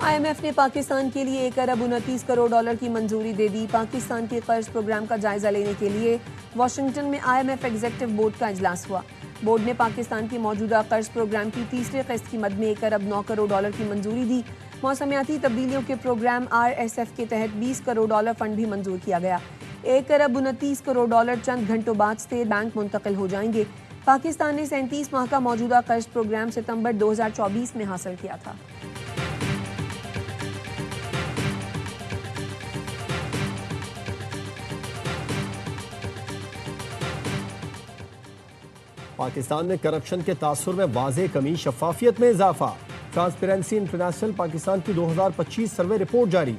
IMF ने पाकिस्तान के लिए 1 अरब 29 करोड़ डॉलर की मंजूरी दे दी। पाकिस्तान के कर्ज प्रोग्राम का जायजा लेने के लिए वाशिंगटन में IMF एग्जीक्यूटिव बोर्ड का इजलास हुआ। बोर्ड ने पाकिस्तान के मौजूदा कर्ज प्रोग्राम की तीसरी किस्त की मद में 1 अरब 9 करोड़ डॉलर की मंजूरी दी। मौसमियाती तब्दीलियों के प्रोग्राम RSF के तहत 20 करोड़ डॉलर फंड भी मंजूर किया गया। 1 अरब 29 करोड़ डॉलर चंद घंटों बाद स्टेट बैंक मुंतकिल हो जाएंगे। पाकिस्तान ने 37 माह का मौजूदा कर्ज प्रोग्राम सितंबर 2024 में हासिल किया था। पाकिस्तान में करप्शन के तासुर में वाज़ेह कमी, शफाफियत में इजाफा। ट्रांसपेरेंसी इंटरनेशनल पाकिस्तान की 2025 सर्वे रिपोर्ट जारी।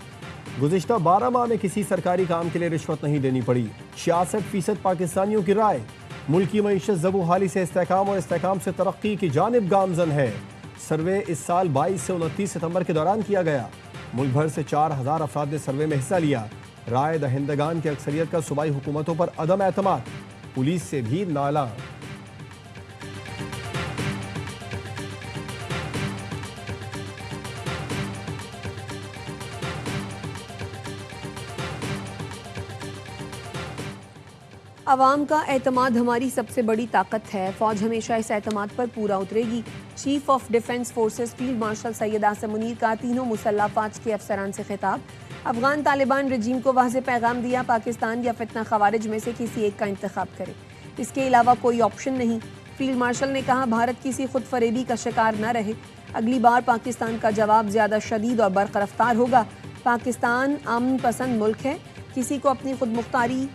गुज़िश्ता 12 माह में किसी सरकारी काम के लिए रिश्वत नहीं देनी पड़ी। 66% पाकिस्तानियों की राय। मुल्की मईशत ज़बूहाली से इस्तेहकाम और इस्तेहकाम से तरक्की की जानिब गामजन है। सर्वे इस साल 22 से 29 सितंबर के दौरान किया गया। मुल्क भर से 4000 अफराद ने सर्वे में हिस्सा लिया। राय दहिंदगान की अक्सरियत का सूबाई हुकूमतों पर अदम एतमाद, पुलिस से भी नाला। अवाम का एतमाद हमारी सबसे बड़ी ताकत है। फौज हमेशा इस एतमाद पर पूरा उतरेगी। Chief of defence forces field marshal Syed Asim Munir का तीनों मुसल्लह फ़ौज के अफसरान से खिताब। अफगान तालिबान रजीम को वाज़ेह पैगाम दिया, पाकिस्तान या फितना खवारिज में से किसी एक का इंतखाब करे, इसके अलावा कोई ऑप्शन नहीं। फील्ड मार्शल ने कहा, भारत किसी खुद फरेबी का शिकार न रहे। अगली बार पाकिस्तान का जवाब ज़्यादा शदीद और बर्क रफ्तार होगा। पाकिस्तान अमन पसंद मुल्क है, किसी को अपनी खुद मुख्तारी,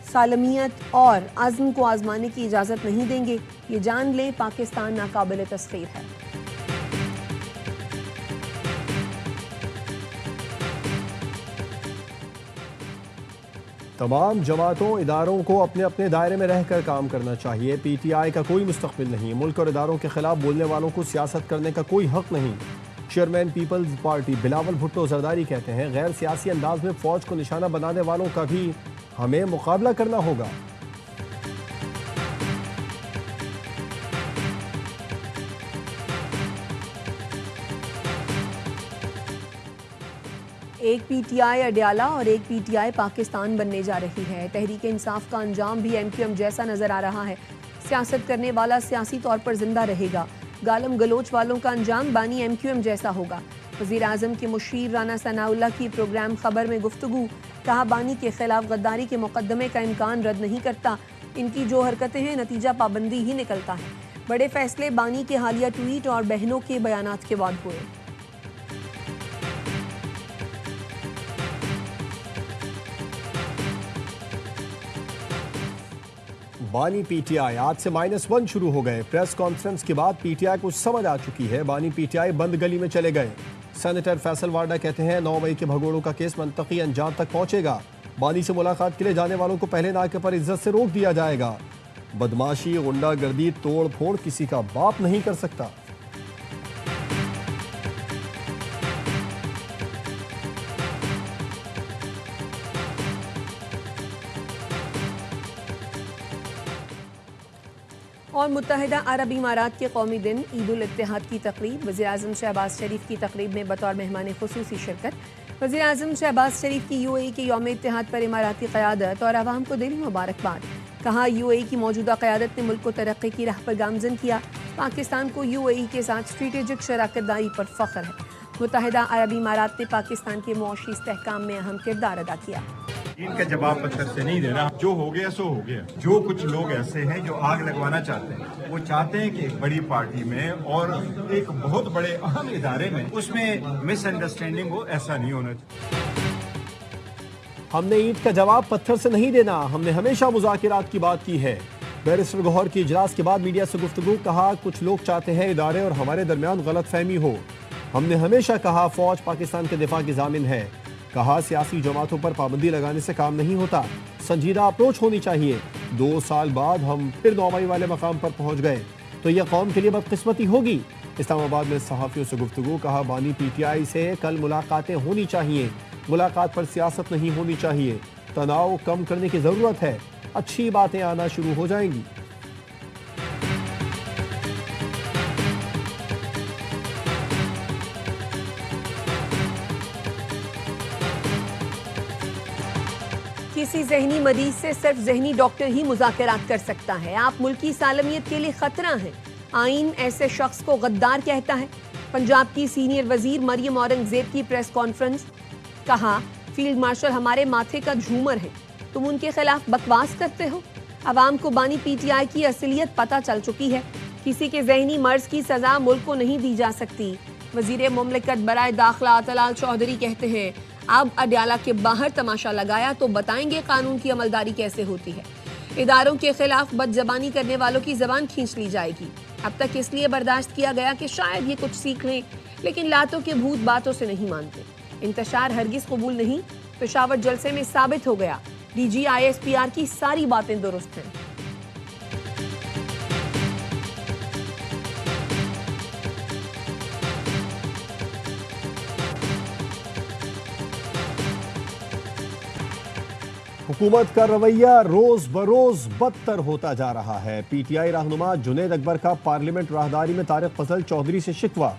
सालमियत और आज़म को आजमाने की इजाज़त नहीं देंगे। ये जान ले, पाकिस्तान नाकाबिल तस्खीर है। तमाम जमातों इदारों को अपने अपने दायरे में रहकर काम करना चाहिए। PTI का कोई मुस्तकबिल नहीं। मुल्क और इदारों के खिलाफ बोलने वालों को सियासत करने का कोई हक नहीं। Chairman peoples party Bilawal Bhutto Zardari कहते हैं, गैर सियासी अंदाज में फौज को निशाना बनाने वालों का भी हमें मुकाबला करना होगा। एक PTI अडयाला और एक PTI पाकिस्तान बनने जा रही है। तहरीक इंसाफ का अंजाम भी MQM जैसा नजर आ रहा है। सियासत करने वाला सियासी तौर पर जिंदा रहेगा। गालम गलोच वालों का अंजाम बानी MQM जैसा होगा। वज़ीर आज़म के मुशीर राना सनाउल्लाह की प्रोग्राम खबर में गुफ्तगू, कहा, बानी के खिलाफ गद्दारी के मुकदमे का इम्कान रद्द नहीं करता। इनकी जो हरकतें हैं, नतीजा पाबंदी ही निकलता है। बड़े फैसले बानी के हालिया ट्वीट और बहनों के बयानात के बाद हुए। बानी PTI आज से -1 शुरू हो गए। प्रेस कॉन्फ्रेंस के बाद PTI को समझ आ चुकी है। बानी PTI बंद गली में चले गए। सेनेटर फैसल वाडा कहते हैं, 9 मई के भगोड़ों का केस मंतकी अंजाम तक पहुंचेगा। बानी से मुलाकात के लिए जाने वालों को पहले नाके पर इज्जत से रोक दिया जाएगा। बदमाशी, गुंडागर्दी, तोड़ फोड़ किसी का बाप नहीं कर सकता। और मुत्तहिदा अरब इमारात के कौमी दिन ईद उल इत्तेहाद की तकरीब। वज़ीर आज़म शहबाज शरीफ की तकरीब में बतौर मेहमान खुसूसी शिरकत। वज़ीर आज़म शहबाज शरीफ की UAE के यौम इत्तेहाद पर इमाराती क़यादत और आवाम को दिली मुबारकबाद। कहा, UAE की मौजूदा क़यादत ने मुल्क को तरक्की की राह पर गामजन किया। पाकिस्तान को UAE के साथ स्ट्रेटेजिक शराकतदारी पर फ़ख्र है। मुत्तहिदा अरब इमारात ने पाकिस्तान के मुआशी इस्तेहकाम में अहम किरदार अदा किया। इनका जवाब पत्थर से नहीं देना। जो हो गया सो हो गया। जो कुछ लोग ऐसे हैं जो आग लगवाना चाहते हैं, वो चाहते हैं कि एक बड़ी पार्टी में और एक बहुत बड़े अहम इदारे में उसमें मिसअंडरस्टैंडिंग हो, ऐसा नहीं होना चाहिए। हमने ईद का जवाब पत्थर से नहीं देना। हमने हमेशा मुज़ाकिरात की बात की है। बैरिस्टर गौहर की इजलास के बाद मीडिया से गुफ्तगू, कहा, कुछ लोग चाहते हैं इदारे और हमारे दरमियान गलत फहमी हो। हमने हमेशा कहा फौज पाकिस्तान के दिफा की जामिन है। कहा, सियासी जमातों पर पाबंदी लगाने से काम नहीं होता, संजीदा अप्रोच होनी चाहिए। 2 साल बाद हम फिर 9 मई वाले मकाम पर पहुंच गए तो यह कौम के लिए बदकिस्मती होगी। इस्लामाबाद में सहाफ़ियों से गुफ्तगू, कहा, बानी PTI से कल मुलाकातें होनी चाहिए। मुलाकात पर सियासत नहीं होनी चाहिए। तनाव कम करने की ज़रूरत है। अच्छी बातें आना शुरू हो जाएंगी। किसी जहनी मरीज से सिर्फ जहनी डॉक्टर ही मुज़ाकरात कर सकता है। आप मुल्की सालमियत के लिए खतरा हैं। आइन ऐसे शख्स को गद्दार कहता है। पंजाब की सीनियर वजीर मरियम औरंगजेब की प्रेस कॉन्फ्रेंस, कहा फील्ड मार्शल हमारे माथे का झूमर है, तुम उनके खिलाफ बकवास करते हो। अवाम को बानी पीटीआई की असलियत पता चल चुकी है। किसी के जहनी मर्ज की सजा मुल्क को नहीं दी जा सकती। वजीर मुमलिकत बराए दाखिला तलाल चौधरी कहते हैं, अब अडयाला के बाहर तमाशा लगाया तो बताएंगे कानून की अमलदारी कैसे होती है। इदारों के खिलाफ बदजबानी करने वालों की जबान खींच ली जाएगी। अब तक इसलिए बर्दाश्त किया गया कि शायद ये कुछ सीख लें, लेकिन लातों के भूत बातों से नहीं मानते। इंतशार हरगिज कबूल नहीं। पेशावर जलसे में साबित हो गया डीजी ISPR की सारी बातें दुरुस्त हैं। हुकूमत का रवैया रोज बरोज बदतर होता जा रहा है। PTI रहनुमा जुनैद अकबर का पार्लियामेंट राहदारी में तारिक फजल चौधरी से शिकवा।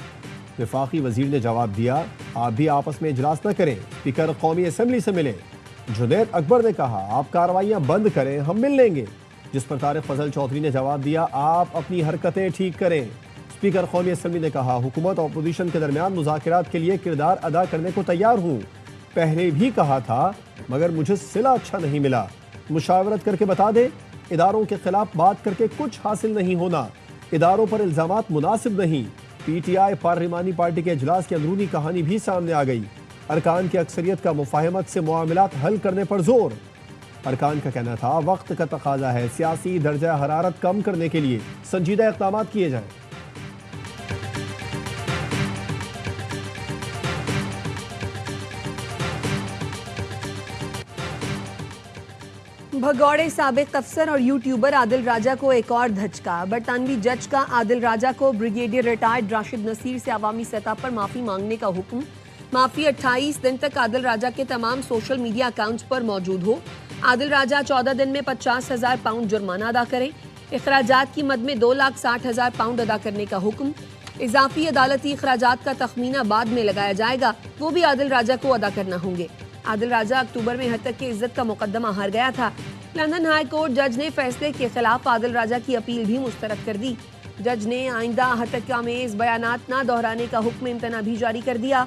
वफाकी वजीर ने जवाब दिया, आप भी आपस में इजलास न करें, स्पीकर कौमी असम्बली से मिले। जुनैद अकबर ने कहा, आप कार्रवाइयां बंद करें, हम मिल लेंगे। जिस पर तारिक फजल चौधरी ने जवाब दिया, आप अपनी हरकतें ठीक करें। स्पीकर कौमी असम्बली ने कहा, हुकूमत और अपोजिशन के दरमियान मुज़ाकरात के लिए किरदार अदा करने को तैयार हूँ। पहले भी कहा था, मगर मुझे सिला अच्छा नहीं मिला। मुशावरत करके बता दे। इदारों के खिलाफ बात करके कुछ हासिल नहीं होना। इदारों पर इल्जामात मुनासिब नहीं। PTI पार्लिमानी पार्टी के इजलास की अंदरूनी कहानी भी सामने आ गई। अरकान की अक्सरियत का मुफाहमत से मामलात हल करने पर जोर। अरकान का कहना था, वक्त का तकाजा है, सियासी दर्जा हरारत कम करने के लिए संजीदा इक़दाम किए जाएं। भगौड़े साबिक अफसर और यूट्यूबर आदिल राजा को एक और धचका। बरतानवी जज का आदिल राजा को ब्रिगेडियर रिटायर्ड राशिद नसीर से अवामी सतह पर माफी मांगने का हुक्म। माफी 28 दिन तक आदिल राजा के तमाम सोशल मीडिया अकाउंट्स पर मौजूद हो। आदिल राजा 14 दिन में 50,000 पाउंड जुर्माना अदा करें। अखराजात की मद में 2,60,000 पाउंड अदा करने का हुक्म। इजाफी अदालती अखराजात का तखमीना बाद में लगाया जाएगा, वो भी आदिल राजा को अदा करना होंगे। आदिल राजा अक्टूबर में हत्या की इज्जत का मुकदमा हार गया था। लंदन हाई कोर्ट जज ने फैसले के खिलाफ आदिल राजा की अपील भी मुस्तरद कर दी। जज ने आइंदा हत्यामेज बयानात न दोहराने का हुक्म इम्तना भी जारी कर दिया।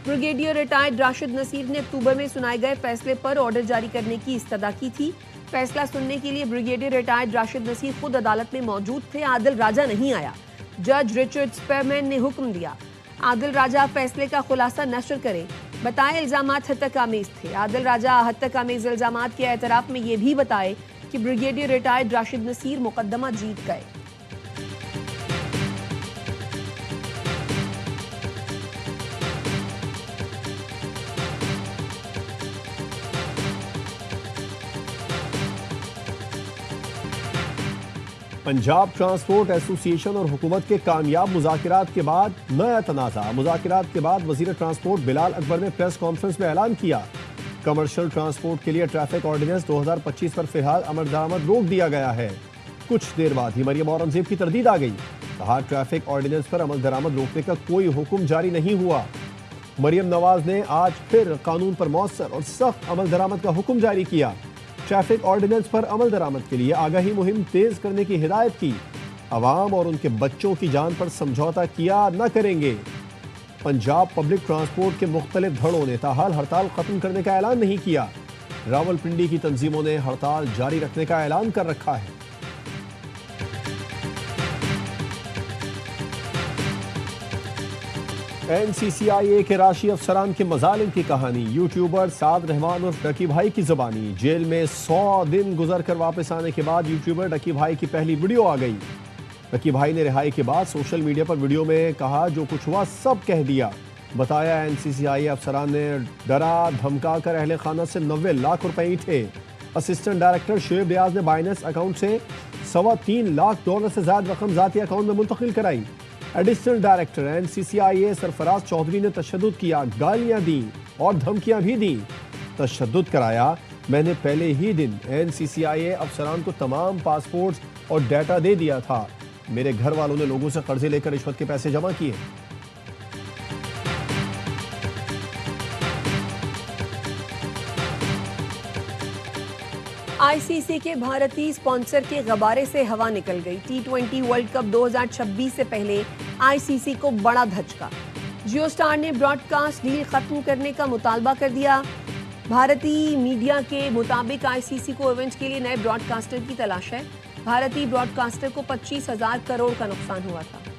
ब्रिगेडियर रिटायर्ड राशिद नसीर ने अक्टूबर में सुनाए गए फैसले पर ऑर्डर जारी करने की इस्तदा की थी। फैसला सुनने के लिए ब्रिगेडियर रिटायर्ड राशिद नसीर खुद अदालत में मौजूद थे, आदिल राजा नहीं आया। जज रिचर्ड स्पेरमैन ने हुक्म दिया, आदिल राजा फैसले का खुलासा नशर करे। बताए इल्जामात हत्याकामेज थे। आदिल राजा हत्याकामेज इल्जामात के एतराफ में ये भी बताए कि ब्रिगेडियर रिटायर्ड राशिद नसीर मुकदमा जीत गए। पंजाब ट्रांसपोर्ट एसोसिएशन और हुकूमत के कामयाब मुज़ाकरात के बाद नया तनाज़ा। मुज़ाकरात के बाद वज़ीर ट्रांसपोर्ट बिलाल अकबर ने प्रेस कॉन्फ्रेंस में ऐलान किया, कमर्शियल ट्रांसपोर्ट के लिए ट्रैफिक ऑर्डिनेंस 2025 पर फिलहाल अमल दरामद रोक दिया गया है। कुछ देर बाद ही मरियम औरंगजेब की तरदीद आ गई। कहा, ट्रैफिक ऑर्डिनेंस पर अमल दरामद रोकने का कोई हुक्म जारी नहीं हुआ। मरियम नवाज ने आज फिर कानून पर मौसर और सख्त अमल दरामद का हुक्म जारी किया। ट्रैफिक ऑर्डिनेंस पर अमल दरामद के लिए आगाही मुहिम तेज करने की हिदायत की। अवाम और उनके बच्चों की जान पर समझौता किया न करेंगे। पंजाब पब्लिक ट्रांसपोर्ट के मुख्तलिफ धड़ों ने ताहाल हड़ताल खत्म करने का ऐलान नहीं किया। रावलपिंडी की तंजीमों ने हड़ताल जारी रखने का ऐलान कर रखा है। NCCIA के राशि अफसरान के मजालिम की कहानी। यूट्यूबर साद रहमान और डकी भाई की जुबानी। जेल में 100 दिन गुजर कर वापस आने के बाद यूट्यूबर डकी भाई की पहली वीडियो आ गई। डकी भाई ने रिहाई के बाद सोशल मीडिया पर वीडियो में कहा, जो कुछ हुआ सब कह दिया। बताया, NCCIA अफसरान ने डरा धमका कर अहले खाना से 90 लाख रुपए ईंटे। असिस्टेंट डायरेक्टर शुएब रियाज ने बाइनेंस अकाउंट से $3.25 लाख से ज्यादा रकम जाती अकाउंट में मुंतकिल कराई। Additional director NCCIA Sarfaraz Chaudhry ने तशद्दुद किया, गालियां दी और धमकियां भी दी। तशद्दुद कराया, मैंने पहले ही दिन NCCIA अफसरान को तमाम पासपोर्ट्स और डाटा दे दिया था। मेरे घर वालों ने लोगों से कर्जे लेकर रिश्वत के पैसे जमा किए। आईसीसी के भारतीय स्पॉन्सर के गबारे से हवा निकल गई। T20 वर्ल्ड कप 2026 से पहले आईसीसी को बड़ा धचका। जियो स्टार ने ब्रॉडकास्ट डील खत्म करने का मुतालबा कर दिया। भारतीय मीडिया के मुताबिक आईसीसी को इवेंट के लिए नए ब्रॉडकास्टर की तलाश है। भारतीय ब्रॉडकास्टर को 25,000 करोड़ का नुकसान हुआ था।